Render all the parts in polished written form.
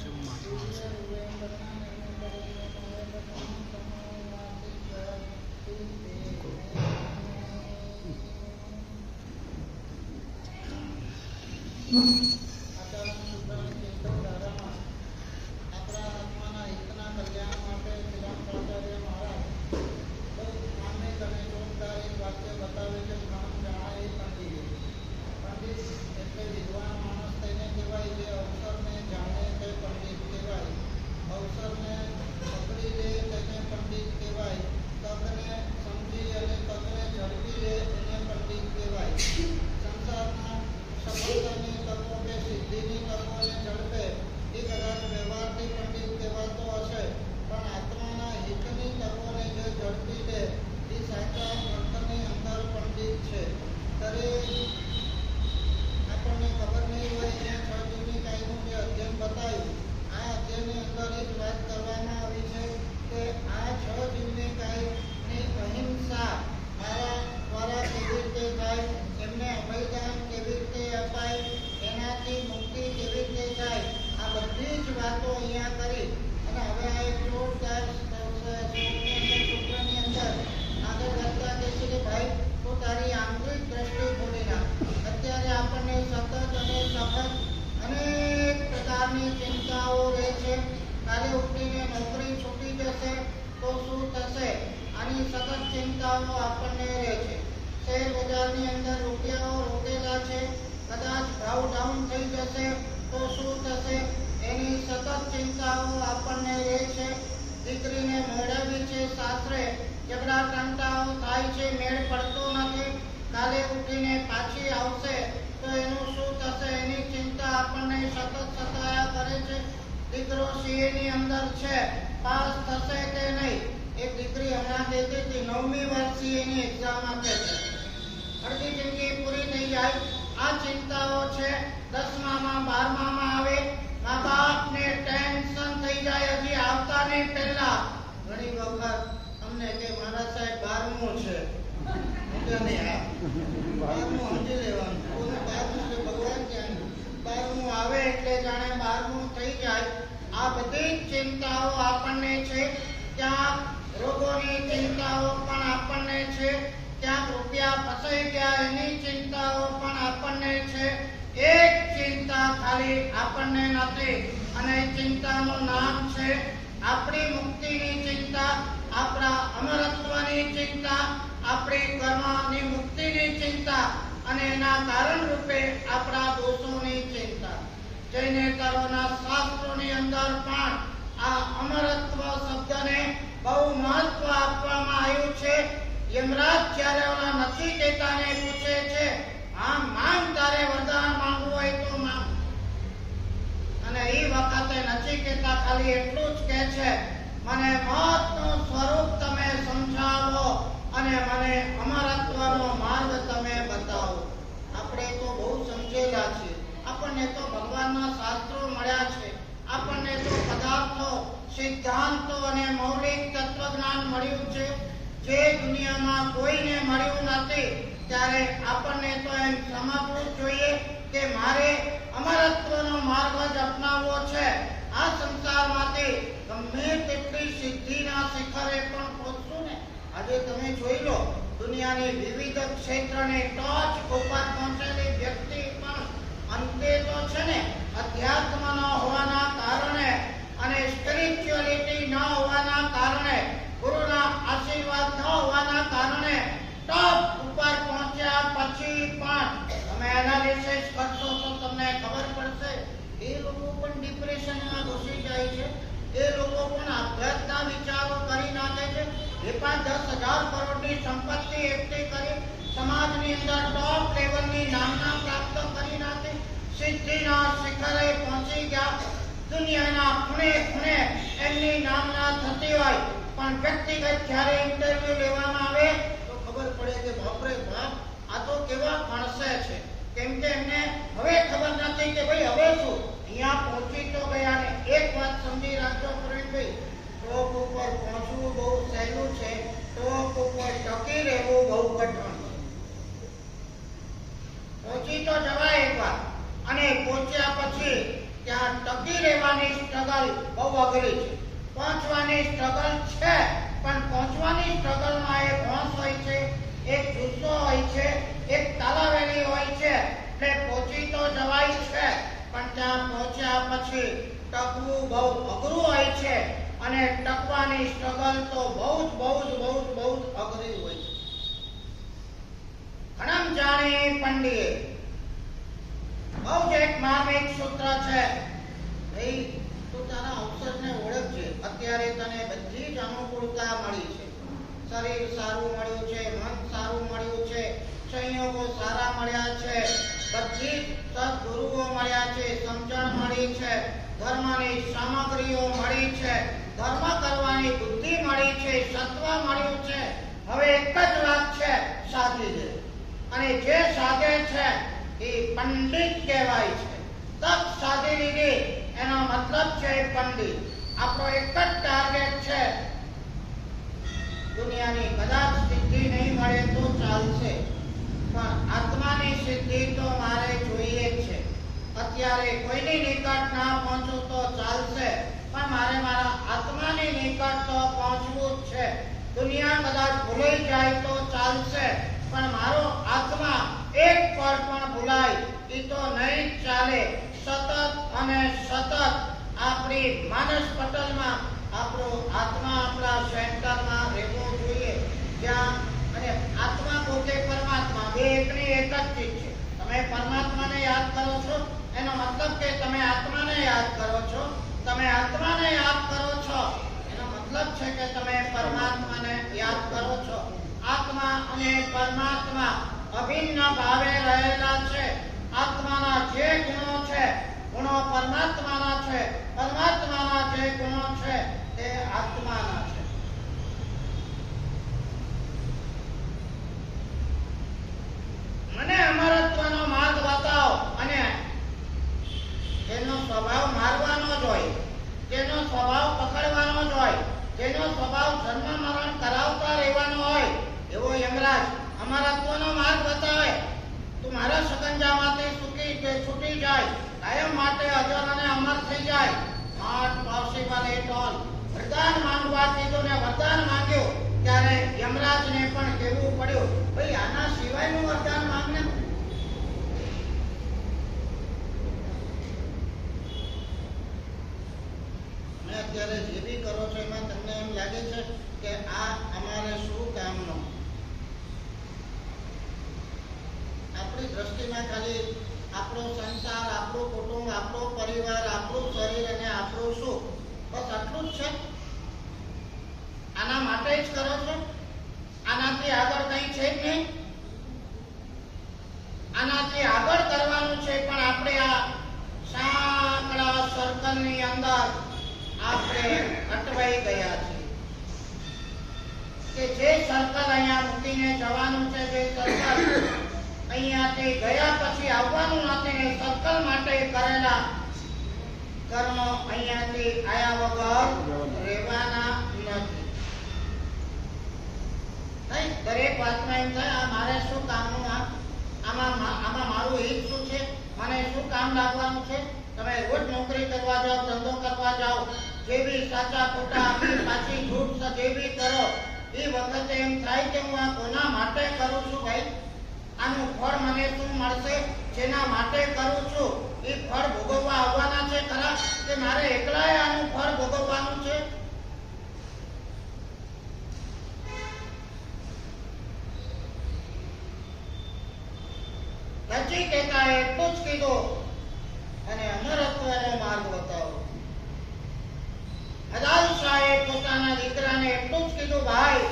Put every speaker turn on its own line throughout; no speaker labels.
આવશે, માથું આવશે.
ચિંતાઓ આપણને રહે છે. શેર બજારની અંદર રૂપિયાઓ રોકેલા છે, કદાચ ભાવ ડાઉન થઈ જશે તો શું થશે એની સતત ચિંતાઓ આપણને રહે છે. દીકરીને મેળવી છે સાસરે, ઝઘડા ટંટાઓ થાય છે, મેળ પડતો નથી, કાલે ઉઠીને પાછી આવશે તો એનું શું થશે એની ચિંતા આપણને સતત સતાયા કરે છે. દીકરો સીએ ની અંદર છે, પાસ થશે કે નહીં. એક દીકરી હમણાં કહેતી હતી 9મી વર્ષીય ની એક્ઝામ આપે છે, અડધી જિંદગી પૂરી થઈ જાય. આ ચિંતાઓ છે. 10મામાં 12મામાં આવે, મા બાપને ટેન્શન થઈ જાય હજી આવતા ને પહેલા. ઘણી વખત અમને કે મારા સાહેબ 12મું છે, મોટા નહીં આ 12મું સમજી લેવાનું, કોનું 12મું છે ભગવાન જાણે. 12મું આવે એટલે જાણે 12મું થઈ જાય. આ બધી ચિંતાઓ આપણને છે. ક્યાંક રોગોની ચિંતાઓ પણ આપણને છે, ક્યાંક રૂપિયા ફસાઈ ગયા એની ચિંતાઓ પણ આપણને છે. એક ચિંતા ખાલી આપણને નથી, અને ચિંતાનું નામ છે આપણી મુક્તિની ચિંતા, આપણા અમરત્વની ચિંતા, આપણી કર્મની મુક્તિની ચિંતા, અને એના કારણ રૂપે આપણા દોષોની ચિંતા. જૈનેતરોના શાસ્ત્રોની અંદર પણ આ અમરત્વ શબ્દને બહુ મહત્વ આપવામાં આવ્યું છે. યમરાજ જ્યારે ઓલા નચિકેતાને પૂછે છે, આમ માંગ, તારે વરદાન માંગવું હોય તો માંગ. અને એ વખતે નચિકેતા ખાલી એટલું જ કહે છે, મને મોતનું સ્વરૂપ તમે સમજાવો અને મને અમરત્વનો માર્ગ તમે બતાવો. આપણે તો બહુ સમજેલા છીએ, આપણને તો ભગવાનના શાસ્ત્રો મળ્યા છે, આપણને તો પદાર્થો, સિદ્ધાંતો અને મૌલિક તત્વજ્ઞાન મળ્યું છે, જે દુનિયામાં કોઈને મળ્યું નથી. ત્યારે આપણને તો એમ સમજવું જોઈએ કે મારે અમરત્વનો માર્ગ જ અપનાવવો છે. આ સંસારમાંથી ગમે તેટલી સિદ્ધિના શિખરે પણ પહોંચશું ને, આજે તમે જોઈ લો દુનિયાની વિવિધ ક્ષેત્રની ટોચ ઉપર પહોંચેલી વ્યક્તિ પણ અંતે તો છે ને અધ્યાત્મ ન હોવાના કારણે અને સ્પિરિચ્યુઅલિટી ન હોવાના કારણે, ગુરુના આશીર્વાદ ન હોવાના કારણે ટોપ ઉપર પહોંચ્યા પછી પણ તમે એનાલિસિસ કરશો તો તમને ખબર પડશે એ લોકો પણ ડિપ્રેશનમાં ઘૂસી જાય છે, એ લોકો પણ આપઘાતના વિચારો કરી નાખે છે. એ પણ 10,000 કરોડની સંપત્તિ એકઠી કરી સમાજની અંદર ટોપ લેવલની નામના પ્રાપ્ત કરી નાખી, સિદ્ધિના શિખરે પહોંચી ગયા. દુનિયાના ખૂણે ખૂણે એમની નામના થતી હોય, પણ વ્યક્તિગત જ્યારે ઇન્ટરવ્યુ લેવામાં આવે તો ખબર પડે કે બાપરે બાપ, આ તો કેવા માણસે છે. કેમ કે એમને હવે ખબર નથી કે ભાઈ હવે શું, અહીંયા પહોંચી તો ગયા ને. એક વાત સમજી રાખજો પ્રવીણભાઈ, ટોપ ઉપર પહોંચવું બહુ સહેલું છે, ટોપ ઉપર ટકી રહેવું બહુ કઠણ છે. પહોંચી તો જવાય એક વાર, અને પહોંચ્યા પછી ત્યાં ટકી રહેવાની સ્ટ્રગલ બહુ અઘરી છે. પહોંચવાની સ્ટ્રગલ છે, પણ પહોંચવાની સ્ટ્રગલમાં એક હોંશ હોય છે, એક જુસ્સો હોય છે, એક તાલાવેલી હોય છે. એટલે પહોંચી તો જવાય છે, પણ ત્યાં પહોંચ્યા પછી ટકવું બહુ અઘરું હોય છે, અને ટકવાની સ્ટ્રગલ તો બહુ જ અઘરી હોય છે. ઘણમ જાણે પંડીએ બહુ જ એક માર્મિક સૂત્ર છે. ભાઈ, તું તારા અવસરને ઓળખજે. અત્યારે તને બધી જ અનુકૂળતા મળી છે. શરીર સારું મળ્યું છે, મન સારું મળ્યું છે, સંયોગો સારા મળ્યા છે, બધી સદગુરુઓ મળ્યા છે, સમજણ મળી છે, ધર્મની સામગ્રીઓ મળી છે, ધર્મ કરવાની બુદ્ધિ મળી છે, સત્વ મળ્યું છે. હવે એક જ વાત છે, સાધી દે. અને જે સાધે છે એ પંડિત કહેવાય છે. તક સાધી લીધી એનો મતલબ છે પંડિત. આપણો એક જ ટાર્ગેટ છે. દુનિયાની કદાચ સિદ્ધિ નહીં મળે તો ચાલશે, પણ આત્માની સિદ્ધિ તો મારે જોઈએ જ છે. અત્યારે કોઈની નિકટ ના પહોંચું તો ચાલશે, પણ મારે મારા આત્માની નિકટ તો પહોંચવું જ છે. દુનિયા કદાચ ભૂલાઈ જાય તો ચાલશે, પણ મારો આત્મા એક પળ પણ ભૂલાય એ તો નહીં ચાલે. સતત અને સતત આપણી માનસ પટલમાં આપણો આત્મા આપણા સેન્ટરમાં રહેવું જોઈએ. જ્યાં અને આત્મા પોતે પરમાત્મા બે એકની એક જ ચીજ છે. તમે પરમાત્માને યાદ કરો છો એનો મતલબ કે તમે આત્માને યાદ કરો છો. તમે આત્માને યાદ કરો છો એનો મતલબ છે કે તમે પરમાત્માને યાદ કરો છો. આત્મા અને પરમાત્મા અભિન્ન ભાવે રહેલા છે. આત્માના જે ગુણો છે, ગુણો પરમાત્માના છે. પરમાત્માના જે ગુણો છે તે આત્માના છે. મને અમરત્વનો માર્ગ બતાવો. અને જેનો સ્વભાવ મારવાનો જ હોય, જેનો સ્વભાવ પકડવાનો જ હોય, જેનો સ્વભાવ જન્મ મરણ કરાવતા રહેવાનો હોય, એવો યમરાજ અમરત્વનો માર્ગ બતાવે. તું મારા સકંજામાંથી છૂટી જાય, કાયમ માટે અજર અને અમર થઈ જાય. Not possible at all. વરદાન માંગવા કીધું ને વરદાન માંગ્યું ત્યારે યમરાજને પણ કહેવું પડ્યું, ભાઈ આના સિવાયનું વરદાન માંગને. અને અત્યારે જે બી કરો છો એમાં તમને એમ લાગે છે કે આ અમારે શું કામનો? આપણી દ્રષ્ટિમાં ખાલી આપણો સંસાર, આપણું કુટુંબ, આપણો પરિવાર, આપણું શરીર અને આપણું સુખ, બસ આટલું જ છે. આના માટે જ કરો છો? આનાથી આગળ કંઈ છે જ નહીં. આનાથી આગળ કરવાનું છે, પણ આપણે આ સાંકડા સર્કલની અંદર આપણે અટવાઈ ગયા છીએ. કે જે સર્કલ અહીંયા મૂકીને જવાનું છે, જે સર્કલ અહીંયાથી ગયા પછી આવવાનું નથી, એ સર્કલ માટે કરેલા કર્મો અહીંયાથી આયા વગર રહેવાના નથી. દરેક વાતમાં એમ થાય, આ મારે શું કામનું? આમાં મારું હિત શું છે? મને શું કામ લાગવાનું છે? તમે રોજ નોકરી કરવા જાઓ, ધંધો કરવા જાઓ, જે બી સાચા ખોટા આપી પાછી જૂઠ જે બી કરો, એ વખતે એમ થાય કે હું આ કોના માટે કરું છું? ભાઈ, આનું ફળ મને શું મળશે? જેના માટે કરું છું એ ફળ ભોગવવા આવવાના છે ખરા, કે મારે એકલાએ આનું ફળ ભોગવવાનું છે? નચિકેતાએ એટલું જ કીધું અને અમરત્વનો માર્ગ બતાવો. મદાલસાએ પોતાના દીકરાને એટલું જ કીધું, ભાઈ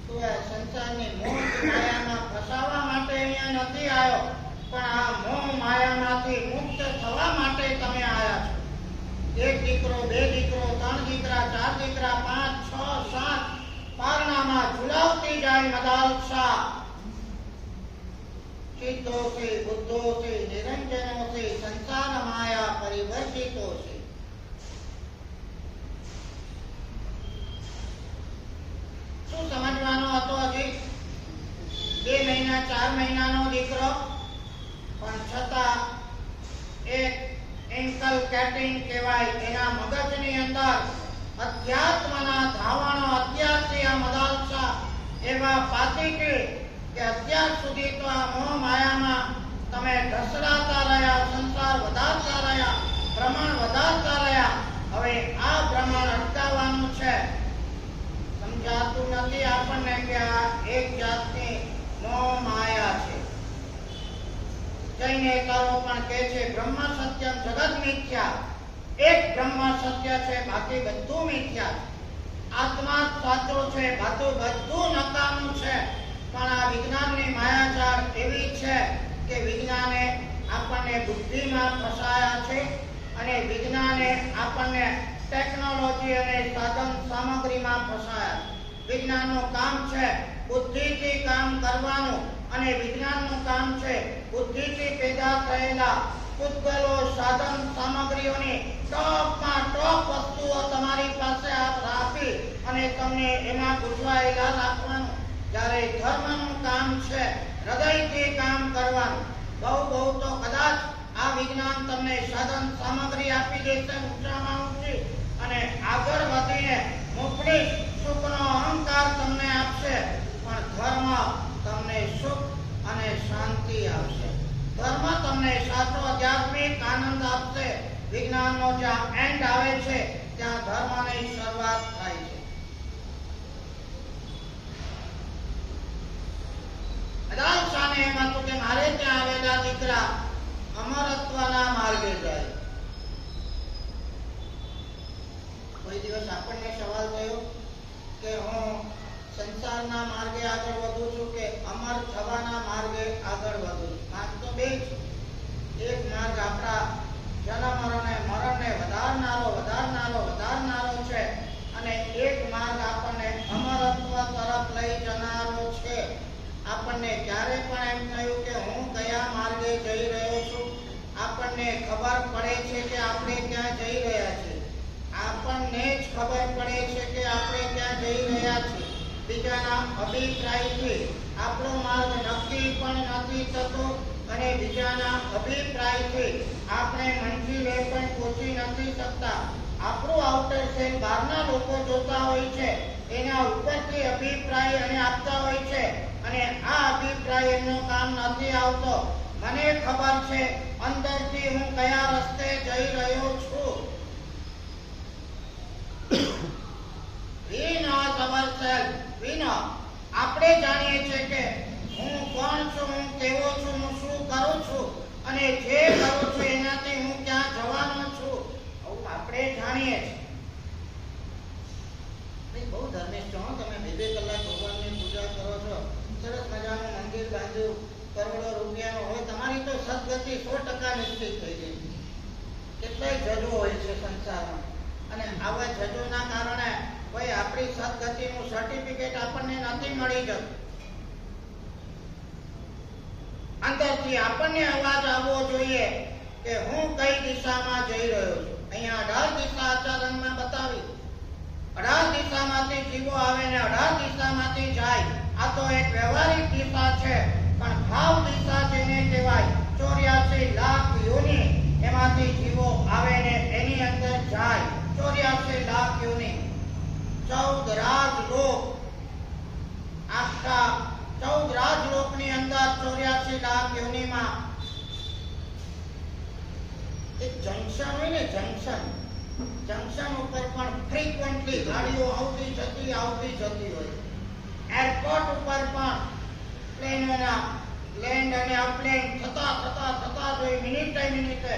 તું આ સંસારની મોહ માયામાં ફસાવા માટે અહીંયા નથી આવ્યો, પણ આ મોહ માયામાંથી મુક્ત થવા માટે તમે આવ્યા છો. એક દીકરો, બે દીકરો, ત્રણ દીકરા, ચાર દીકરા, 5, 6, 7 પારણામાં ઝુલાવતી જાય મદાલસા. સિદ્ધોથી, બુદ્ધોથી, નિરંજનોથી સંસાર માયા પરિવર્તિતો છે. શું સમજવાનો હતો? હજી 2 મહિના 4 મહિનાનો દીકરો, પણ છતાં એક એન્કલ સેટિંગ કહેવાય. એના મગજની અંદર અધ્યાત્મના ધાવણો અત્યારથી આ મદાલસા એવા પાતી કે અત્યાર સુધી તો આ મોહ માયામાં તમે ઢસડાતા રહ્યા, સંસાર વધારતા રહ્યા, પ્રમાણ વધારતા રહ્યા. હવે આ પ્રમાણ અટકાવવાનું છે. સમજાતું નથી આપણને કે આ એક જાતની મોહ માયા છે. જૈનેતરો પણ કહે છે બ્રહ્મ સત્યમ જગત મિથ્યા. એક બ્રહ્મ સત્ય છે, બાકી બધું મિથ્યા છે. આત્મા સાચો છે, બધું નકામું છે. પણ આ વિજ્ઞાનની માયાજાળ એવી છે કે વિજ્ઞાને આપણને બુદ્ધિમાં ફસાયા છે અને વિજ્ઞાને આપણને ટેકનોલોજી અને સાધન સામગ્રીમાં ફસાયા છે. વિજ્ઞાનનું કામ છે બુદ્ધિથી કામ કરવાનું અને વિજ્ઞાનનું કામ છે બુદ્ધિથી પેદા થયેલા પૂતગલો સાધન સામગ્રીઓની ટોપમાં ટોપ વસ્તુઓ તમારી પાસે આપી અને તમને એમાં ગૂંચવાયેલા રાખવાનું. જ્યારે ધર્મનું કામ છે હૃદયથી કામ કરવાનું. બહુ તો કદાચ આ વિજ્ઞાન તમને સાધન સામગ્રી આપી દેશે ઊંચામાં ઊંચી અને આગળ વધીને મુફળી સુખનો અહંકાર તમને આપશે, પણ ધર્મ તમને સુખ અને શાંતિ આપશે. ધર્મ તમને સાચો આધ્યાત્મિક આનંદ આપશે. વિજ્ઞાનનો જ્યાં એન્ડ આવે છે ત્યાં ધર્મની શરૂઆત થાય છે. મદાલસાને એમ હતું કે મારે ત્યાં આવેલા દીકરા અમરત્વના માર્ગે જાય. કોઈ દિવસ આપણને સવાલ થયો કે હું સંસારના માર્ગે આગળ વધું છું કે અમર થવાના માર્ગે આગળ વધું છું? માર્ગ તો બે છે. એક માર્ગ આપણા જન્મ અને મરણને વધારનારો છે અને એક માર્ગ આપણને અમરત્વ તરફ લઈ જનારો છે. આપણને ક્યારે પણ એમ થયું કે હું કયા માર્ગે જઈ રહ્યો છું? આપણને ખબર પડે છે કે આપણે ક્યાં જઈ રહ્યા છીએ. આપણને જ ખબર પડે છે કે આપણે ક્યાં જઈ રહ્યા છીએ. બીજાના અભિપ્રાયથી આપણો માર્ગ નક્કી પણ નથી થતો અને બીજાના અભિપ્રાયથી આપણે મંજિલે પણ પહોંચી નથી શકતા. આપણું આઉટર સેલ બહારના લોકો જોતા હોય છે, એના ઉપરથી અભિપ્રાય અને આપતા હોય છે અને આ અભિપ્રાય એમનો કામ નથી આવતો. મને ખબર છે અંદરથી હું કયા રસ્તે જઈ રહ્યો છું. We know ourselves. We know. આપણે જાણીએ છીએ કે હું કોણ છું, હું કેવો છું, હું શું કરું છું અને જે કરું છું એનાથી હું ક્યાં જવાનો છું. આપણે જાણીએ છીએ. બહુ ધર્મિષ્ઠ છો તમે. 2 કલાક ભગવાનની પૂજા કરો છો, સરસ મજાનું મંદિર બાંધ્યું, કરોડો રૂપિયાનો હોય, તમારી તો સદગતિ 100% નિશ્ચિત થઈ ગઈ. કેટલાય જજો હોય છે સંસારમાં અને આવા જજોના કારણે ભાઈ આપણી સદગતિનું સર્ટિફિકેટ આપણને નથી મળી જતું. અંદરથી આપણને અવાજ આવવો જોઈએ કે હું કઈ દિશામાં જઈ રહ્યો છું. અહીંયા 18 દિશા આચરણમાં બતાવી. 18 દિશામાંથી જીવો આવે ને 18 દિશામાંથી જાય. આ તો એક વ્યવહારિક દિશા છે, પણ ભાવ દિશા જેને કહેવાય 84 લાખ યોનિ એમાંથી જીવો આવે ને એની અંદર જાય. 84 લાખ યોનિ, 14 રાજલોક, આખા 14 રાજલોકની અંદર 84 લાખ યોનિમાં એક જંકશન હોય ને, જંકશન ઉપર પણ ફ્રીક્વન્ટલી ગાડીઓ આવતી જતી હોય. એરપોર્ટ ઉપર પણ પ્લેનોના લેન્ડ અને અપલેન્ડ થતા જોઈએ મિનિટે.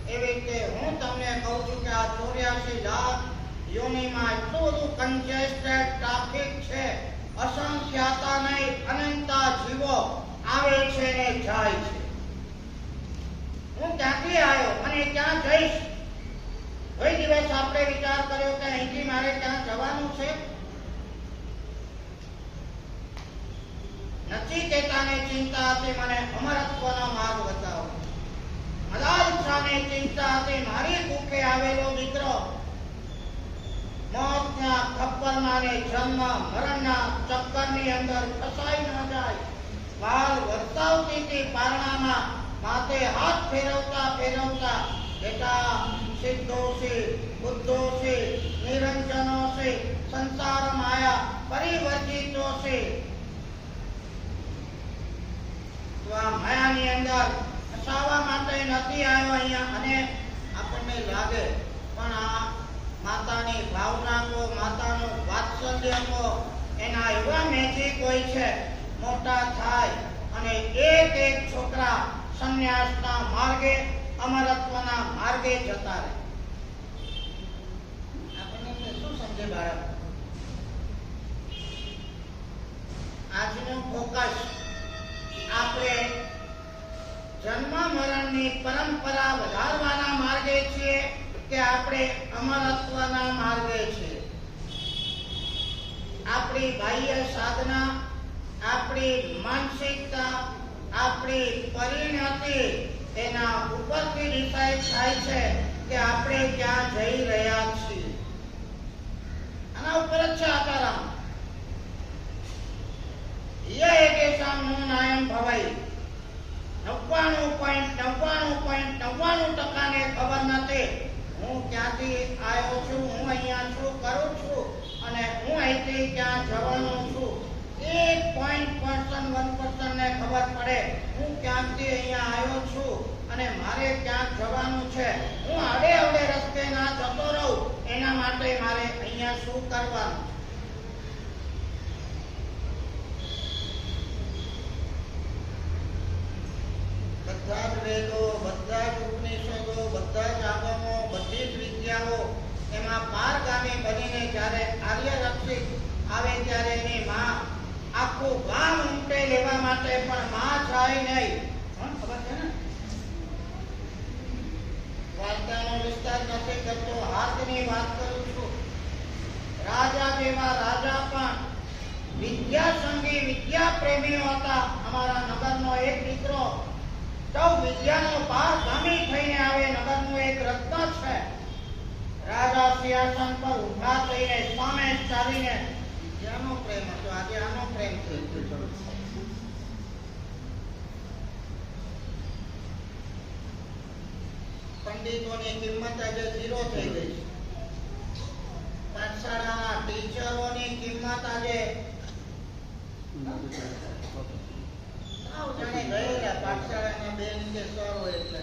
એવી રીતે હું તમને કહું છું કે આ 84 લાખ યોનિમાં એટલું બધું કન્જેસ્ટેડ ટ્રાફિક છે. અસંખ્યાતા નહીં અનંતા જીવો આવે છે ને જાય છે. હું ક્યાંથી આવ્યો અને ક્યાં જઈશ? કોઈ દિવસ આપણે વિચાર કર્યો કે અહીંથી મારે ક્યાં જવાનું છે? નચિકેતાને ચિંતા હતી મને અમરત્વનો માર્ગ બતાવો. મદાલસાને ચિંતા હતી મારી કુખે આવેલો દીકરો મોતના ખપ્પરમાં ને જન્મ મરણના ચક્કરની અંદર ફસાઈ ન જાય. વાલ વરસાવતી પારણામાં માથે હાથ ફેરવતા बेटा सिद्धोषि बुद्धोषि निरंजनोषि संसार माया परिवर्तितोषि। तो आ मायानी अंदर फसावा माटे નથી આવ્યો અહીંયા અને આપણને લાગે પણ આ માતાની ભાવના કો માતાનો વાત્સલ્ય કો એના એવા મેજિક હોય છે મોટા થાય અને એક એક છોકરા સંન્યાસના માર્ગે અમરત્વના માર્ગે જતા રહે। આપણને શું સમજે બાળક? આજનો ફોકસ આપણે જન્મ મરણની પરંપરા વધારવાના માર્ગે છીએ કે આપણે અમરત્વના માર્ગે છીએ? આપણી બાહ્ય સાધના, આપણી માનસિકતા, આપણી પરિણતિ એના ઉપરથી ડિસાઇડ થાય છે કે આપણે ક્યાં જઈ રહ્યા છીએ। આના ઉપર જ છે આકારામ। येषां नूनायं भवै 99.99% ने खबर નથી હું ક્યાંથી આવ્યો છું, હું અહીંયા શું કરું છું અને હું અહીંથી ક્યાં જવાનો છું। 1% ને ખબર પડે હું ક્યાંથી અહીંયા આવ્યો છું અને મારે ક્યાં જવાનું છે। હું આડે અવડે રસ્તે ના જતો રહું એના માટે મારે અહીંયા શું કરવાનું। બધા જ વેદો, બધા જ ઉપનિષદો, બધા જ આગમો, બધી જ વિદ્યાઓ એમાં પારગામી બનીને જ્યારે આર્ય રક્ષિત આવે ત્યારે એની માં આખું ગામ ઊંટે લેવા માટે પણ માં જાય નહીં। ખબર છે ને? વાર્તાનો વિસ્તાર નથી કરતો, હાથની વાત કરું છું। રાજા જેવા રાજા પણ વિદ્યા સંગી, વિદ્યા પ્રેમીઓ હતા। અમારા નગરનો એક દીકરો સૌ વિદ્યાનો પારગામી થઈને આવે, નગરનું એક રત્ન છે। રાજા સિંહાસન પર ઊભા થઈને સામે ચાલીને વિદ્યાનો પ્રેમ હતો, આજે આનો પ્રેમ થઈ ગયો। પંડિતોની કિંમત આજે ઝીરો થઈ ગઈ છે। પાઠશાળાના ટીચરોની કિંમત આજે જાણે ગયેલા પાઠશાળાના બેન કે સર હોય એટલે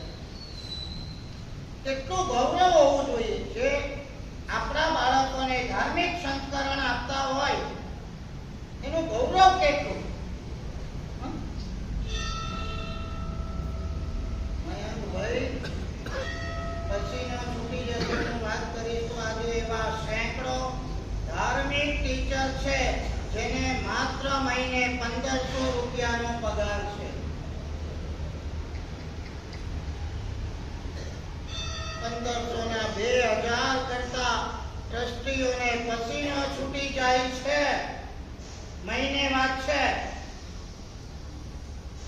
કેટલું ગૌરવ હોવું જોઈએ જે આપણા બાળકોને ધાર્મિક સંસ્કરણ આપતા હોય એનું ગૌરવ કેટલું। મયંકભાઈ પછીનો છૂટી જશે હું વાત કરીશ તો આજે એવા સેંકડો ધાર્મિક ટીચર છે જેને માત્ર મહિને 1500 રૂપિયાનો પગાર છે। 1500 ના 2000 કરતા ટ્રસ્ટીઓને પસીનો છૂટી જાય છે મહિને વાત છે।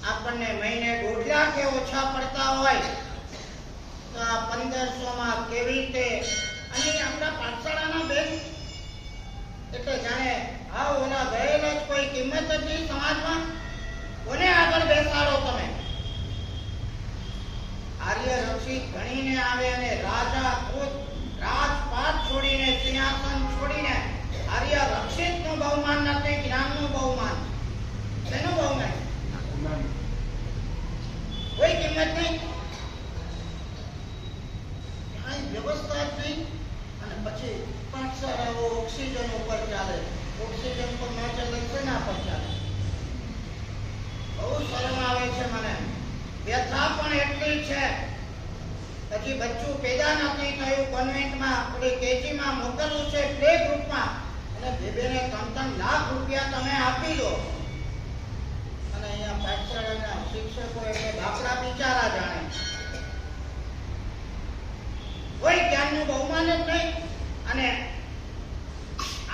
આપણને મહિને 1.5 લાખ ઓછા પડતા હોય તો આ 1500 માં કેવી રીતે? અને આપણા પાઠશાળાના બેન એટલે જાણે હા ઓલા ગયેલા જ કોઈ કિંમત જ નહીં સમાજમાં, કોને આગળ બેસાડો તમે? આર્ય રક્ષિત ગણીને આવે અને રાજા ખુદ રાજપાટ છોડીને, સિંહાસન છોડીને આર્ય રક્ષિતનું બહુમાન નથી, જ્ઞાનનું બહુમાન। શેનું બહુમાન? કોઈ કિંમત નહીં, કાંઈ વ્યવસ્થા જ નહીં। અને પછી પાઠશાળાઓ ઓક્સિજન ઉપર ચાલે, ઓક્સિજન પર ન ચાલે શેના પર ચાલે? બહુ શરમ આવે છે મને, વ્યથા પણ એટલી છે। પછી બચ્ચું પેદા નથી થયું, કોન્વેન્ટમાં આપણે કેજીમાં મોકલવું છે, પ્લે ગ્રુપમાં, અને 2-3 લાખ રૂપિયા તમે આપી દો અને અહીંયા પાઠશાળાના શિક્ષકો એટલે બાપડા બિચારા જાણે કોઈ જ્ઞાનનું બહુમાન જ નહીં। અને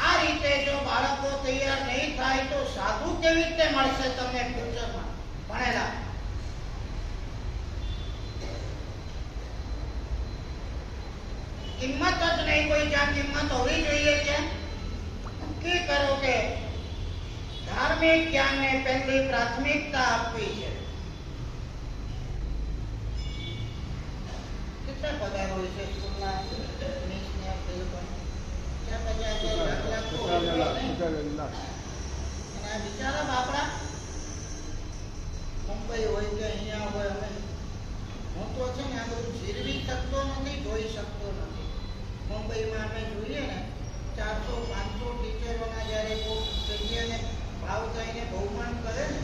આ રીતે જો બાળકો તૈયાર નહીં થાય તો સાધુ કેવી રીતે મળશે તમને ફ્યુચરમાં ભણેલા? કિંમત જ નહીં કોઈ, જ્યાં કિંમત હોવી જોઈએ ત્યાં નક્કી કરો કે ધાર્મિક જ્ઞાનને પહેલી પ્રાથમિકતા આપવી છે। કેટલા પગાર હોય છે સ્કૂલના મિસને તે લોકોને? ત્યાં 50,000 લાખ તો હોય નહીં. અને આ બિચારા બાપડા મુંબઈ હોય કે અહીંયા હોય, અમે હું તો છે ને આ બધું જીરવી શકતો નથી, જોઈ શકતો નથી. મુંબઈમાં અમે જોઈએ ને 400-500 ટીચરોના જ્યારે કોઈ જગ્યાને ભાવ થઈને બહુમાન કરે ને,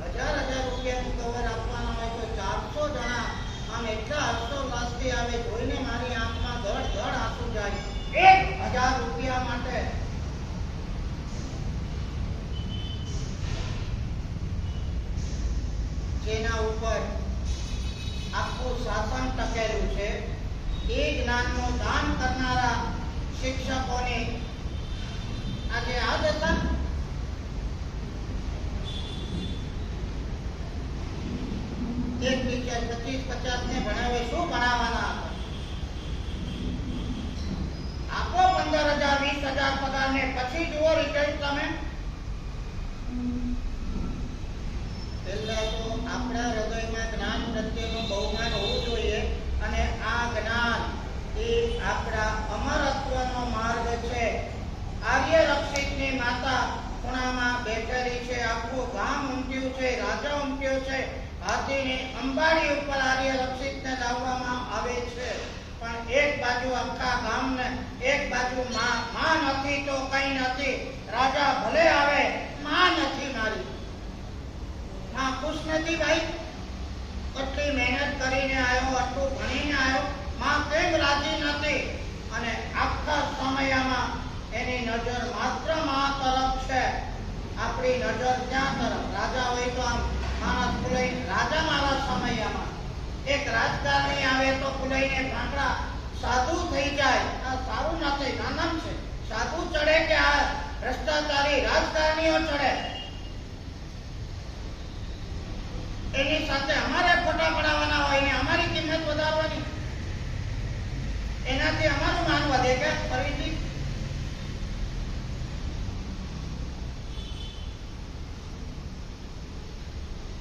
1000 રૂપિયાનું કવર આપવાના હોય તો 400 જણા આમ એટલા હર્ષોલ્લાસથી આવે, જોઈને મારી આંખમાં ધડ ધડ આંસુ જાય 1000 રૂપિયા માટે. જેના ઉપર આખું શાસન ટકેલું છે, એ જ્ઞાનનું દાન કરનારા શિક્ષકોને આજે આ દશા. એક ટીચર 25-50 ને ભણાવે, શું ભણાવવાના આપો? 15,000-20,000 પગાર ને પછી જુઓ રિઝલ્ટ તમે. પહેલા તો આપણા હૃદયમાં જ્ઞાન પ્રત્યેનું બહુમાન હોવું જોઈએ, અને આ જ્ઞાન એ આપણા અમરત્વનો માર્ગ છે. આર્ય રક્ષિતની માતા ખૂણામાં બેઠેલી છે, આખું ગામ ઉમટ્યું છે, રાજા ઉમટ્યો છે. હાથીની અંબાડી ઉપર આર્ય રક્ષિતને લાવવામાં આવે છે, પણ એક બાજુ આખા ગામને, એક બાજુ માં નથી તો કઈ નથી. રાજા ભલે આવે, માં નથી મારી. માં ખુશ નથી ભાઈ, કેટલી મહેનત કરીને આવ્યો, આટલું ભણીને આવ્યો, માં કેમ રાજી નથી? અને આખા સમયમાં એની નજર માત્ર માં તરફ છે. આપણી નજર ક્યાં તરફ? રાજા હોય તો આમ માણસ ફૂલાઈ, રાજા મારા સમયમાં એક રાજકારણી આવે તો ફૂલાઈને કાંકરા સાધુ થઈ જાય. આ સારું નથી, નાનમ છે. સાધુ ચડે કે આ ભ્રષ્ટાચારી રાજકારણીઓ ચડે? એની સાથે અમારે ફોટા પડાવવાના હોય ને અમારી કિંમત વધારવાની, એનાથી અમારું માન વધે કે? ફરીથી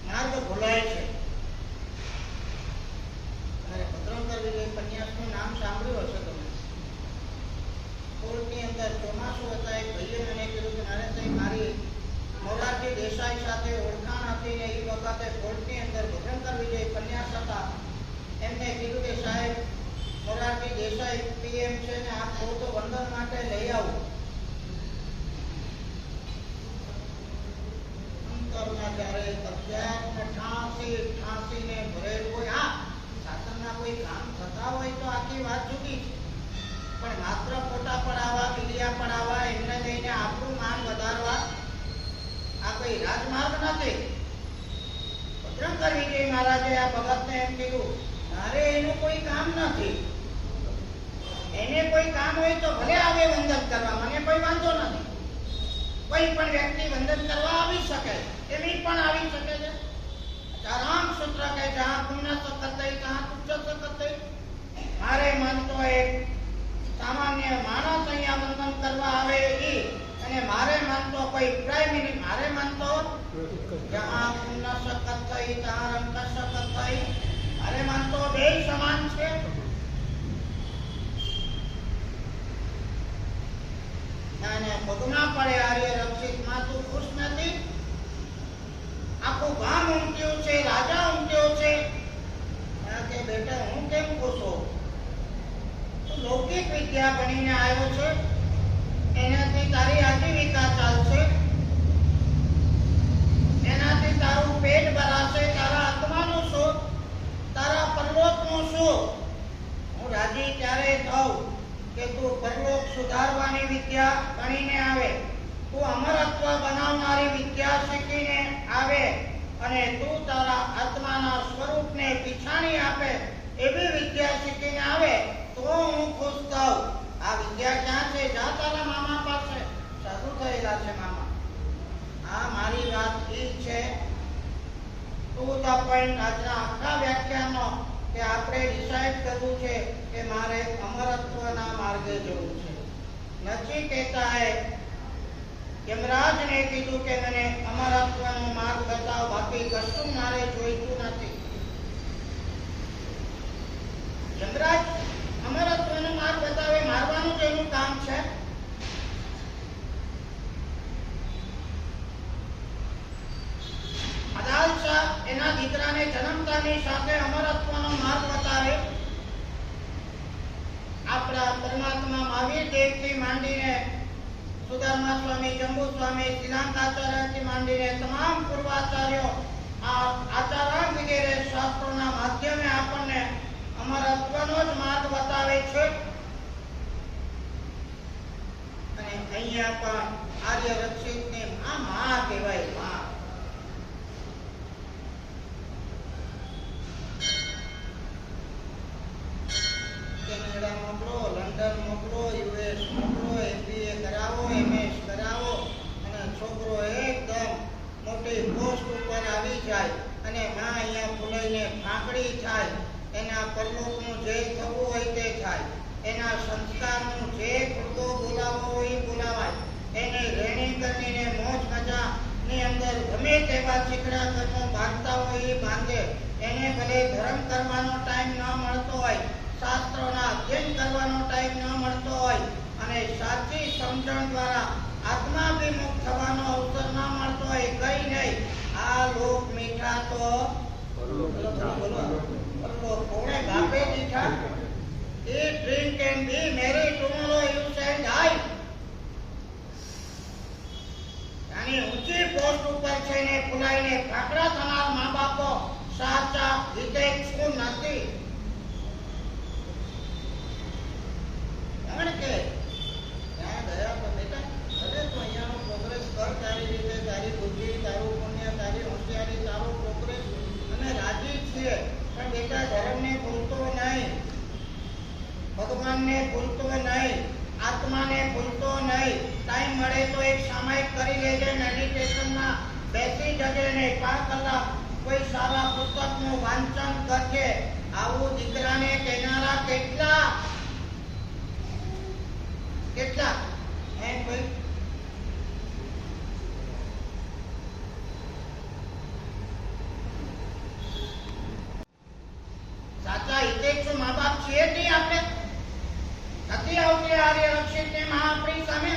માર્ગ ભૂલાય છે. અને ભદ્રંકર વિજય પન્યાસનું નામ સાંભળ્યું હશે તમે. કોર્ટની અંદર ચોમાસું હતા, એક ભાઈએ મને કીધું કે નારાયણભાઈ મારી મોરારજી દેસાઈ સાથે ઓળખાણ હતી ને એ વખતે કોર્ટની અંદર ભદ્રંકર વિજય પન્યાસ હતા. એમને કીધું કે સાહેબ મોરારજી દેસાઈ પીએમ છે ને આપ બહુ તો વંદન માટે લઈ આવું. અંતરના જ્યારે અભ્યાસને ઠાંસીને ભરેલું હોય, હા શાસનના કોઈ કામ થતા હોય તો આખી વાત જુદી છે, પણ માત્ર ફોટા પડાવવા, વિડિયા પડાવવા, એમને લઈને આપણું માન વધારવા આ કોઈ રાજમાર્ગ નથી. ભદ્રંકર વિજય મહારાજે આ ભગતને એમ કીધું, મારે એનું કોઈ કામ નથી. એને કોઈ કામ હોય તો ભલે આવે વંદન કરવા, મને કોઈ વાંધો નથી. કોઈ પણ વ્યક્તિ વંદન કરવા આવી શકે, એમ પણ આવી શકે છે. ચારાંગ સૂત્ર કે જહાં પુણ્ય સકતઈ તહાં તુચ્છ સકતઈ. મારે મન તો એક સામાન્ય માણસ અહીંયા વંદન કરવા આવે એ, અને મારે મન તો કોઈ પ્રાઇમ મિનિસ્ટર, મારે મન તો જહાં પુણ્ય સકતઈ તહાં રંક સકતઈ. મારે મન તો બે સમાન છે. અને પગમાં પડે આર્ય રક્ષિત માં તું ખુશ નથી? આખું ગામ ઉમટ્યું છે, રાજા ઉમટ્યો છે, કે બેટા હું કેમ ખુશ હોઉં? તું લૌકિક વિદ્યા બનીને આવ્યો છે, એનાથી તારી આજીવિકા ચાલશે, એનાથી તારું પેટ ભરાશે, તારા આત્માનું શું, તારા પરલોકનું શું? હું રાજી ત્યારે થઉં કે તું પરલોક સુધારવાની વિદ્યા ભણીને આવે, તું અમરત્વ બનાવનારી વિદ્યા શીખીને આવે, અને તું તારા આત્માના સ્વરૂપને પીછાણી આપે એવી વિદ્યા શીખીને આવે તો હું ખુશ થઉં. આ વિદ્યા ક્યાં છે? જા તારા મામા પાસે, સાધુ થયેલા છે મામા. આ મારી વાત એ છે. ટુ ધ પોઈન્ટ આજના આખા વ્યાખ્યાનનો કે આપણે ડિસાઈડ કરવું છે કે મારે અમરત્વના માર્ગે જવું છે. નથી કહેતા હે યમરાજ ને કીધું કે મને અમરત્વનો માર્ગ બતાવો, બાકી કશું મારે જોઈતું નથી. યમરાજ અમરત્વનો માર્ગ બતાવે, મારવાનું જ એનું કામ છે. અદાલ શાહ એના દીકરાને જન્મતાની સાથે અમરત્વનો માર્ગ બતાવે. આપણા પરમાત્મા મહાવીર દેવથી માંડીને સુદામા સ્વામી, જંબુ સ્વામી, શ્રીલંકાચાર્યથી માંડીને તમામ પૂર્વાચાર્યો આ આચાર્ય વગેરે શાસ્ત્રોના માધ્યમે આપણને અમરત્વનો જ માર્ગ બતાવે છે. અને અહીંયા પણ આર્ય રક્ષિતને આ મા કહેવાય, મા. કેનેડા મોકલો, લંડન મોકલો, યુએસ મોકલો, MBA કરાવો, MS કરાવો અને છોકરો એકદમ મોટી પોસ્ટ ઉપર આવી જાય અને માં અહીંયા ફૂલાઈને ફાંકડી થાય. એના પરલોકનું જે થવું હોય તે થાય, એના સંસ્કારનું જે ખુરદો બોલાવવો હોય એ બોલાવાય, એને રેણી કરીને મોજ મજાની અંદર ગમે તેવા ચીકડા કર્મો બાંધતા હોય એ બાંધે. એને ભલે ધર્મ કરવાનો ટાઈમ ન મળતો હોય, શાસ્ત્રોના અધ્યયન કરવાનો ટાઈમ ન મળતો હોય અને સાચી સમજણ દ્વારા આત્માભિમુખ થવાનો અવસર ન મળતો હોય, કઈ નહીં. આ લોક મીઠા તો કોણે ગાપે દીઠા. Eat, drink and be merry, tomorrow you shall die. यानी ऊंची पोस्ट ઉપર છે ને ફૂલાઈને ફાકડા થનાર મા બાપો સાચા હિતૈષુ નથી. કારણ કે ત્યાં ગયા તો બેટા અરે તો અહીંયાનો પ્રોગ્રેસ કર, તારી રીતે, તારી બુદ્ધિ, તારું પુણ્ય, તારી હોશિયારી, તારું પ્રોગ્રેસ અને રાજી છીએ. પણ બેટા ધર્મને ભૂલતો નહીં, ભગવાનને ભૂલતો નહીં, આત્માને ભૂલતો નહીં. ટાઈમ મળે તો એક સામાયિક કરી લેજે, મેડિટેશનમાં બેસી જજે ને 5 કલાક કોઈ સારા પુસ્તકનું વાંચન કરજે. આવું દીકરાને કહેનારા કેટલા કેટલા એમ કોઈ સાચા હિતેચ્છુ મા બાપ છીએ જ નહીં આપણે. નથી આવતી આર્ય રક્ષિતને માં આપણી સામે.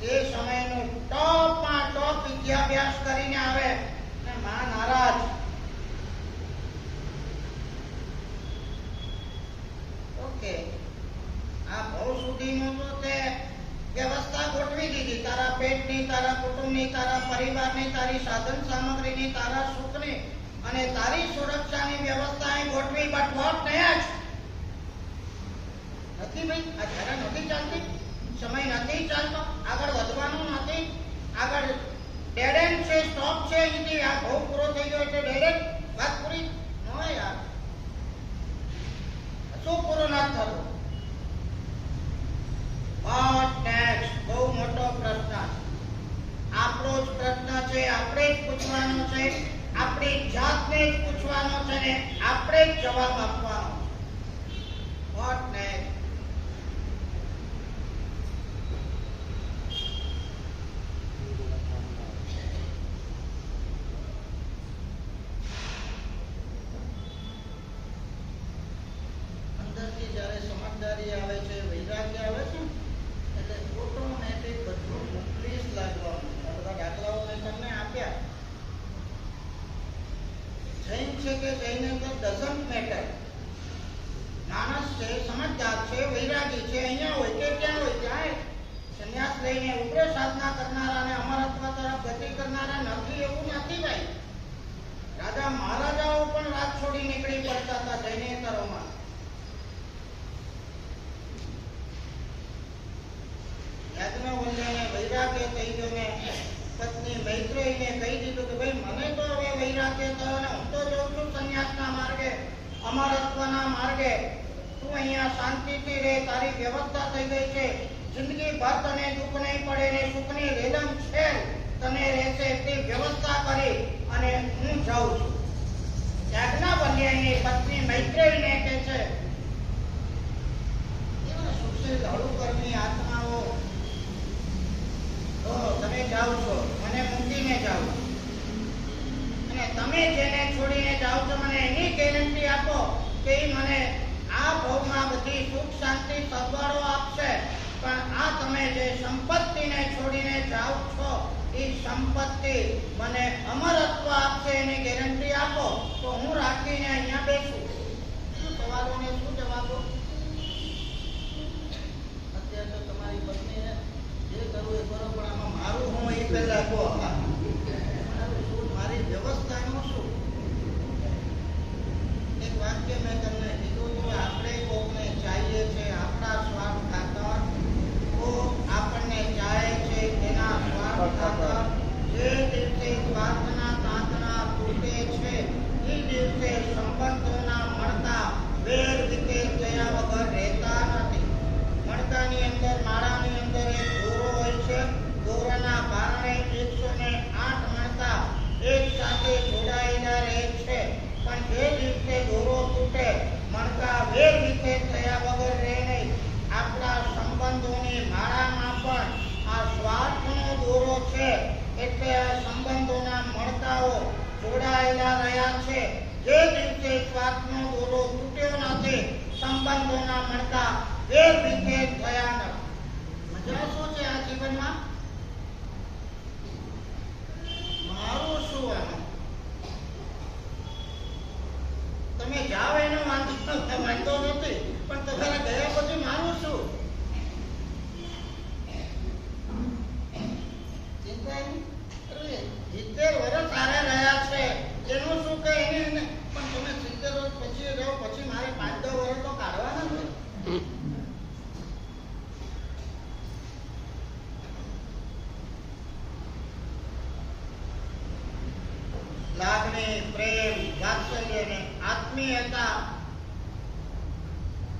એ સમયનું ટોપમાં ટોપ વિદ્યાભ્યાસ કરીને આવે અને માં નારાજ. ઓકે, આ બહુ સુધીનું તો તે વ્યવસ્થા ગોઠવી દીધી, તારા પેટની, તારા કુટુંબની, તારા પરિવારની, તારી સાધન સામગ્રીની, તારા સુખની અને તારી સુરક્ષાની વ્યવસ્થા અહીં ગોઠવી. બટ વોટ નહીં નથી ભાઈ, આ જરા નથી ચાલતી, સમય નથી ચાલતો, આગળ વધવાનું નથી, આગળ ડેડ એન્ડ છે, સ્ટોપ છે. અહીંથી આ બહુ પૂરો થઈ ગયો એટલે ડેડ એન્ડ, વાત પૂરી ન યાર, શું પૂરું ના થતું. વોટ નેક્સ્ટ બહુ મોટો પ્રશ્ન, આપણો જ પ્રશ્ન છે, આપણે જ પૂછવાનો છે, આપણી જાતને જ પૂછવાનો છે ને આપણે જ જવાબ આપવાનો. What next? અંદરથી જ્યારે સમજદારી આવે છે, વૈરાગ્ય આવે છે એટલે ઓટોમેટિક બધું મોકલી જ લાગવાનું. આ બધા દાખલાઓ મેં તમને આપ્યા. જૈન છે કે જૈન ડઝન્ટ મેટર. માણસ છે, સમજદાર છે, વૈરાગી છે, અહીંયા હોય કે ત્યાં હોય, ત્યાં સંન્યાસ લઈને ઉગ્ર સાધના કરનારા અને અમરત્વ તરફ ગતિ કરનારા નથી એવું નથી ભાઈ. રાજા મહારાજાઓ પણ રાત છોડી નીકળી પડતા હતા જૈનેતરોમાં. યાજ્ઞવલ્ક્યને વૈરાગ્ય થઈ ગયો ને પત્ની મૈત્રેયીને કહી દીધું કે ભાઈ મને તો હવે વૈરાગ્ય થયો ને હું તો જઉં છું સંન્યાસના માર્ગે, અમરત્વના માર્ગે. તું અહીંયા શાંતિથી રહે, તારી વ્યવસ્થા થઈ ગઈ છે, જિંદગી ભર તને દુઃખ નહીં પડે ને સુખની રેલમ છે તને રહેશે એટલી વ્યવસ્થા કરી અને હું જાઉં છું. યાજ્ઞવલ્ક્યની પત્ની મૈત્રેયીને કહે છે, એવા સુશીલ હળુકર્મી આત્માઓ તમે જાઓ છો, મને મૂકીને જાઓ અને તમે જેને છોડીને જાઓ છો મને એની કે જે સંપત્તિને છોડીને જાઓ છો એ સંપત્તિ મને અમરત્વ આપશે એની ગેરંટી આપો તો હું રાખીને અહીંયા બેસું. શું સવાલોને શું જવાબો? અત્યારે તો તમારી પત્નીને જે કરવું એ કરો, પણ આમાં મારું હું એ પહેલા કહો. મારી વ્યવસ્થાનું શું? એક વાક્ય મેં તમને કીધું હતું, આપણે કોકને ચાહીએ છે આપણા સ્વાર્થ ખાતર, તો આપણને ચાહે છે એના સ્વાર્થ ખાતર. જે દિવસે સ્વાર્થના તાંતણા તૂટે છે એ દિવસે સંબંધોના મણકા વેર વિખેર થયા વગર રહેતા નથી. મણકાની અંદર, માળાની અંદર એક દોરો હોય છે. દોરાના કારણે 108 મણકા એક સાથે જોડાયેલા રહે છે. પણ જે દિવસે દોરો તૂટે, મણકા વેર વિખેર થયા વગર રહે નહીં. આપણા સંબંધોની માળામાં પણ આ સ્વાર્થનો દોરો છે, એટલે આ સંબંધોના મણકાઓ જોડાયેલા રહ્યા છે. જે દિવસે સ્વાર્થનો દોરો તૂટ્યો નથી, સંબંધોના મણકા વેર વિખેર થયા નથી. મજા શું છે આ જીવનમાં? મારું શું આનું? તમે જાઓ એનો વાંધો નથી, પણ તમારા ગયા પછી મારું શું? ચિંતા નહીં. 70 વર્ષ સારા રહ્યા છે એનું શું કે એને, પણ તમે 70 વર્ષ પછી રહો, પછી મારે 5-10 વર્ષ તો કાઢવાના છે. લાગણી, પ્રેમ, વાત્સલ્ય ને આત્મીયતા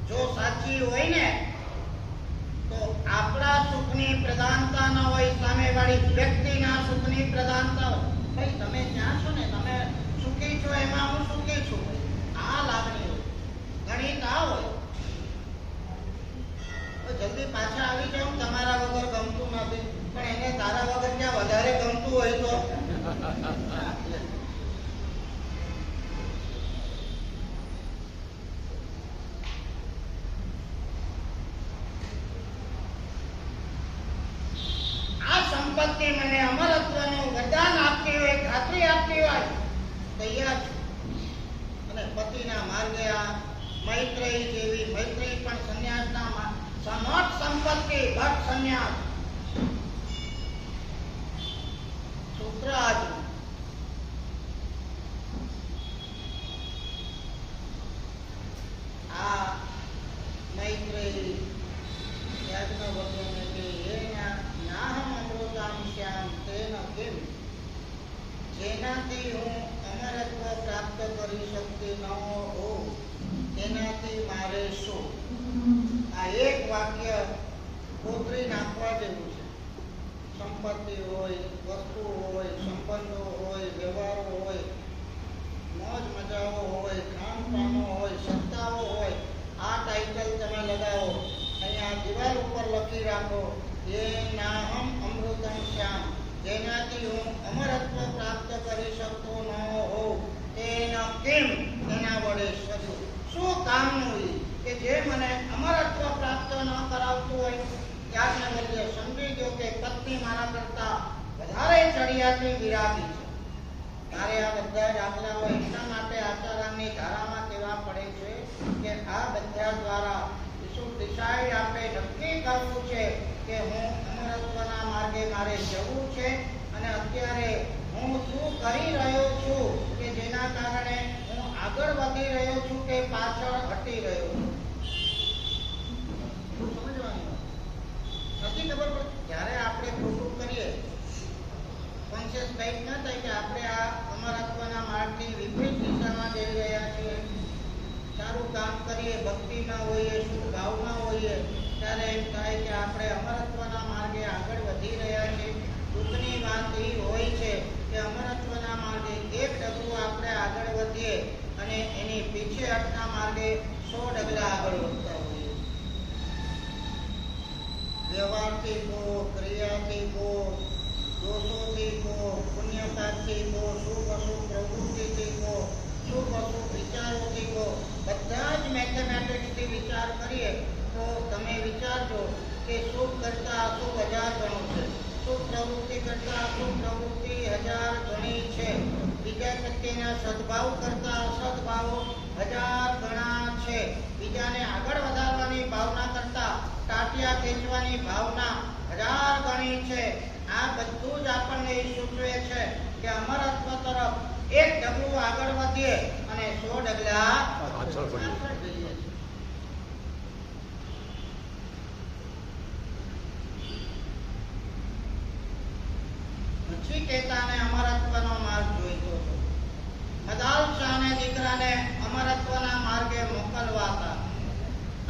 જો સાચી હોય ને, તો આપણા સુખની પ્રધાનતા ન હોય, સામેવાળી વ્યક્તિના સુખની પ્રધાનતા હોય. ભાઈ તમે જ્યાં છો ને, તમે સુખી છો એમાં હું સુખી છું, આ લાગણી હોય. ઘણી ના હોય તો જલ્દી પાછા આવી જાઉં, તમારા વગર ગમતું નથી, પણ એને તારા વગર ક્યાં વધારે ગમતું હોય તો સંપત્તિ મને અમરત્વનું વરદાન આપતી હોય, ખાતરી આપતી હોય, તૈયાર છું. અને પતિના માર્ગે આ મૈત્રી જેવી, મૈત્રી પણ સંન્યાસના સમોટ સંપત્તિ, ભટ્ટ સંન્યાસ. સૂત્ર આજ આ મૈત્રી યાજ્ઞ વગરને કે એના નાહમ અમૃતામ શ્યામ તેન કિમ, જેનાથી હું અમરત્વ પ્રાપ્ત કરી શકતી ન હોઉં તેનાથી મારે શું? આ એક વાક્ય કોતરી નાખવા જેવું છે. સંપત્તિ હોય, વસ્તુ હોય, સંબંધો હોય, વ્યવહારો હોય, મોજ મજાઓ હોય, ખાનપાનો હોય, સત્તાઓ હોય, આ ટાઇટલ તમે લગાવો, અહીંયા દિવાલ ઉપર લખી રાખો, એ નાહમ અમૃતમ શ્યામ, જેનાથી હું અમરત્વ પ્રાપ્ત કરી શકતો ન હોઉં તેના કેમ, તેના વડે શું કામનું કે જે મને અમરત્વ પ્રાપ્ત ન કરાવતું હોય. ત્યારને બદલે સમજી ગયો કે પત્ની મારા કરતા વધારે ચડિયાતી વિરાગી છે. તારે આ બધા દાખલાઓ એટલા માટે આચારામની ધારામાં કહેવા પડે છે કે આ બધા દ્વારા ડિસાઇડ આપણે નક્કી કરવું છે કે હું અમરત્વના માર્ગે મારે જવું છે, અને અત્યારે હું શું કરી રહ્યો છું કે જેના કારણે હું આગળ વધી રહ્યો છું કે પાછળ હટી રહ્યો છું. સમજવાનું નથી ખબર પડતી. જ્યારે આપણે ખોટું કરીએ, કોન્શિયસ ટાઈપ ના થાય કે આપણે આ અમરત્વના માર્ગની વિપરીત દિશામાં જઈ રહ્યા છીએ. સારું કામ કરીએ, ભક્તિમાં હોઈએ, શુદ્ધ ભાવમાં હોઈએ, ત્યારે એમ થાય કે આપણે અમરત્વના માર્ગે આગળ વધી રહ્યા છીએ. દુઃખની વાત એ હોય છે કે અમરત્વના માર્ગે એક ડગલું આપણે આગળ વધીએ અને એની પીછે હટના માર્ગે 100 ડગલા આગળ વધતા હોઈએ. વ્યવહારથી કો, ક્રિયાથી કો, દોષોથી કો, પુણ્યપાપથી કો, શુભ અશુભ પ્રવૃત્તિથી કો, શુભ અશુભ વિચારોથી કો, બધા જ મેથેમેટિક્સથી વિચાર કરીએ તો તમે વિચારજો કે શુભ કરતા અશુભ 1000 ગણું છે, શુભ પ્રવૃત્તિ કરતા અશુભ પ્રવૃત્તિ 1000 ગણી છે, બીજા વ્યક્તિના સદભાવ કરતા અસદભાવો 1000 ગણા છે, બીજાને આગળ વધારવાની ભાવના કરતા ટાટિયા ખેંચવાની ભાવના 1000 ગણી છે. આ બધું જ આપણને એ સૂચવે છે કે અમરત્વ તરફ એક ડગલું આગળ વધીએ અને 100 ડગલા પાછળ જઈએ. નચિકેતાને અમરત્વનો માર્ગ જોઈતો હતો. મદાલ શાહને દીકરાને અમરત્વના માર્ગે મોકલવા હતા.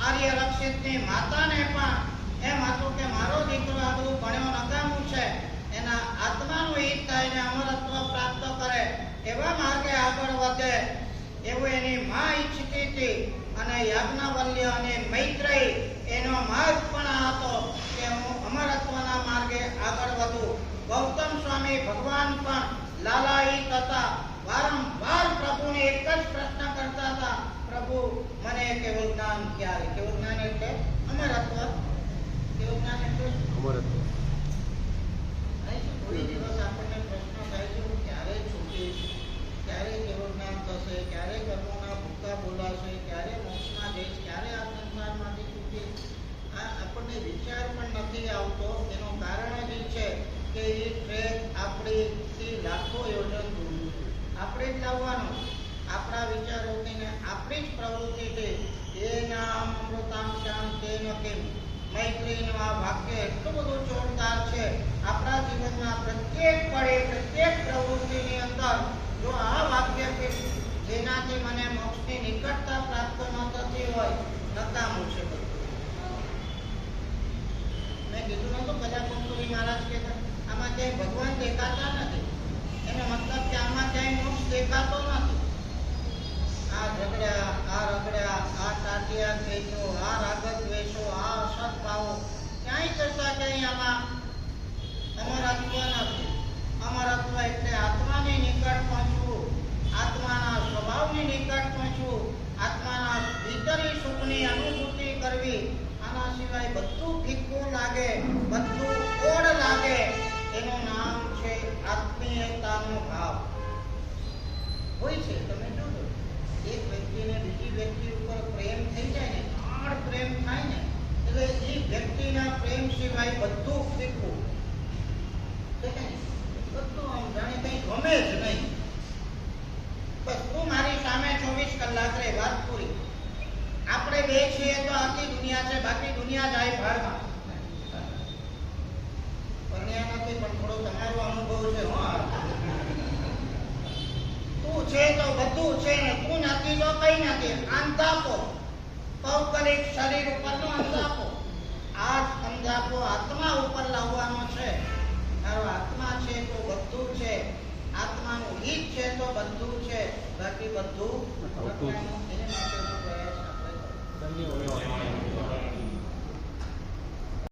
આર્ય રક્ષિતની માતાને પણ એમ હતું કે મારો દીકરો આ બધું ભણ્યો નકામું છે, એના આત્માનું હિત થાય ને અમરત્વ પ્રાપ્ત કરે એવા માર્ગે આગળ વધે એવું એની માં ઈચ્છતી હતી. અને યાજ્ઞવલ્ક્ય અને મૈત્રેયી એનો માર્ગ પણ આ હતો કે હું અમરત્વના માર્ગે આગળ વધું. ગૌતમ સ્વામી ભગવાન પણ લાલાયિત હતા. વારંવાર પ્રભુને એક જ પ્રશ્ન કરતા હતા, પ્રભુ મને કેવળ જ્ઞાન ક્યારે? કેવળ જ્ઞાન એટલે અમરત્વ. કેવળ જ્ઞાન એટલે અમરત્વ. કોઈ દિવસ આપણને પ્રશ્ન થાય છે હું ક્યારે છૂટીશ, ક્યારે કેવળ જ્ઞાન થશે, ક્યારે કર્મોના ભૂકા બોલાશે, ક્યારે મોક્ષમાં જઈશ, ક્યારે આ સંસારમાંથી છૂટીશ? આ આપણને વિચાર પણ નથી આવતો. એનું કારણ જ છે કે એ ટ્રેક આપણીથી લાખો યોજન દૂર છે. આપણે જ લાવવાનું, આપણા વિચારોથી ને આપણી જ પ્રવૃત્તિથી. એ નામ અમૃતામ શામ તેન કેમ. મૈત્રીનું આ વાક્ય એટલું બધું જોરદાર છે. આપણા જીવનના પ્રત્યેક પળે પ્રત્યેક પ્રવૃત્તિની અંદર જો આ વાક્ય કે જેનાથી મને મોક્ષની નિકટતા પ્રાપ્ત ન થતી હોય, નકામું છે બધું. મેં કીધું નતું કદાચ કસ્તુરી મહારાજ કહેતા આમાં ક્યાંય ભગવાન દેખાતા નથી. એનો મતલબ કે આમાં ક્યાંય મોક્ષ દેખાતો નથી. આ ઝઘડ્યા, આ રગડ્યા, આ ટાટિયા ખેંચો, આ રાગ દ્વેષો, આ અસદભાવો, ક્યાંય કરતા ક્યાંય આમાં અમરત્વ નથી. અમરત્વ એટલે આત્માની નિકટ પહોંચવું, આત્માના સ્વભાવની નિકટ પહોંચવું, આત્માના ભીતરી સુખની અનુભૂતિ કરવી. આના સિવાય બધું ફીક્કું લાગે, બધું ઓડ લાગે. એનું નામ છે આત્મીયતાનો ભાવ. હોય છે, તમે જોજો, એક વ્યક્તિને બીજી વ્યક્તિ ઉપર પ્રેમ થઈ જાય ને, ગાઢ પ્રેમ થાય ને, એટલે એ વ્યક્તિના પ્રેમ સિવાય બધું ફીક્કું. બધું આમ જાણે કંઈ ગમે જ નહીં. બસ તું મારી સામે 24 કલાક રે, વાત પૂરી. આપણે બે છીએ તો આખી દુનિયા છે, બાકી દુનિયા જાય ભાડમાં. પરણ્યા નથી પણ થોડો તમારો અનુભવ છે. તું છે તો બધું છે ને તું નથી તો કઈ નથી. અંધાપો, પૌગલિક શરીર ઉપરનો અંધાપો. આ અંધાપો આત્મા ઉપર લાવવાનો છે. તારો આત્મા છે તો બધું છે, આત્માનું હિત છે તો બધું છે, બાકી બધું એને માટેનો પ્રયાસ આપણે કરવો.